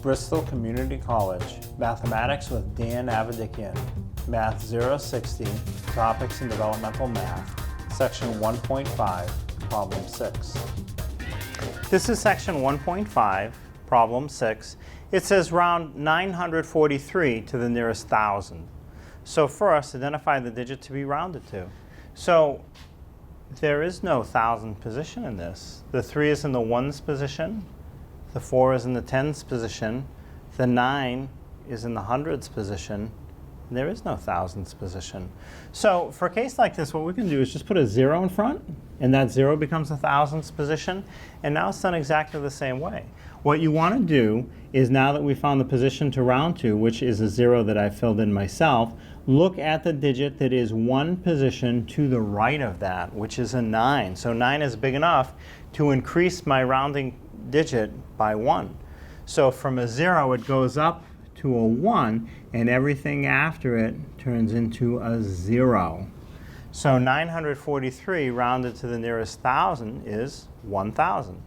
Bristol Community College, Mathematics with Dan Avedikian, Math 060, Topics in Developmental Math, Section 1.5, Problem 6. This is Section 1.5, Problem 6. It says round 943 to the nearest thousand. So first, identify the digit to be rounded to. So there is no thousand position in this. The 3 is in the ones position. The 4 is in the tens position. The 9 is in the hundreds position. And there is no thousands position. So for a case like this, what we can do is just put a 0 in front, and that 0 becomes a thousands position. And now it's done exactly the same way. What you want to do is, now that we found the position to round to, which is a 0 that I filled in myself, look at the digit that is one position to the right of that, which is a 9. So 9 is big enough to increase my rounding digit by 1. So from a 0, it goes up to a 1, and everything after it turns into a 0. So 943 rounded to the nearest thousand is 1,000.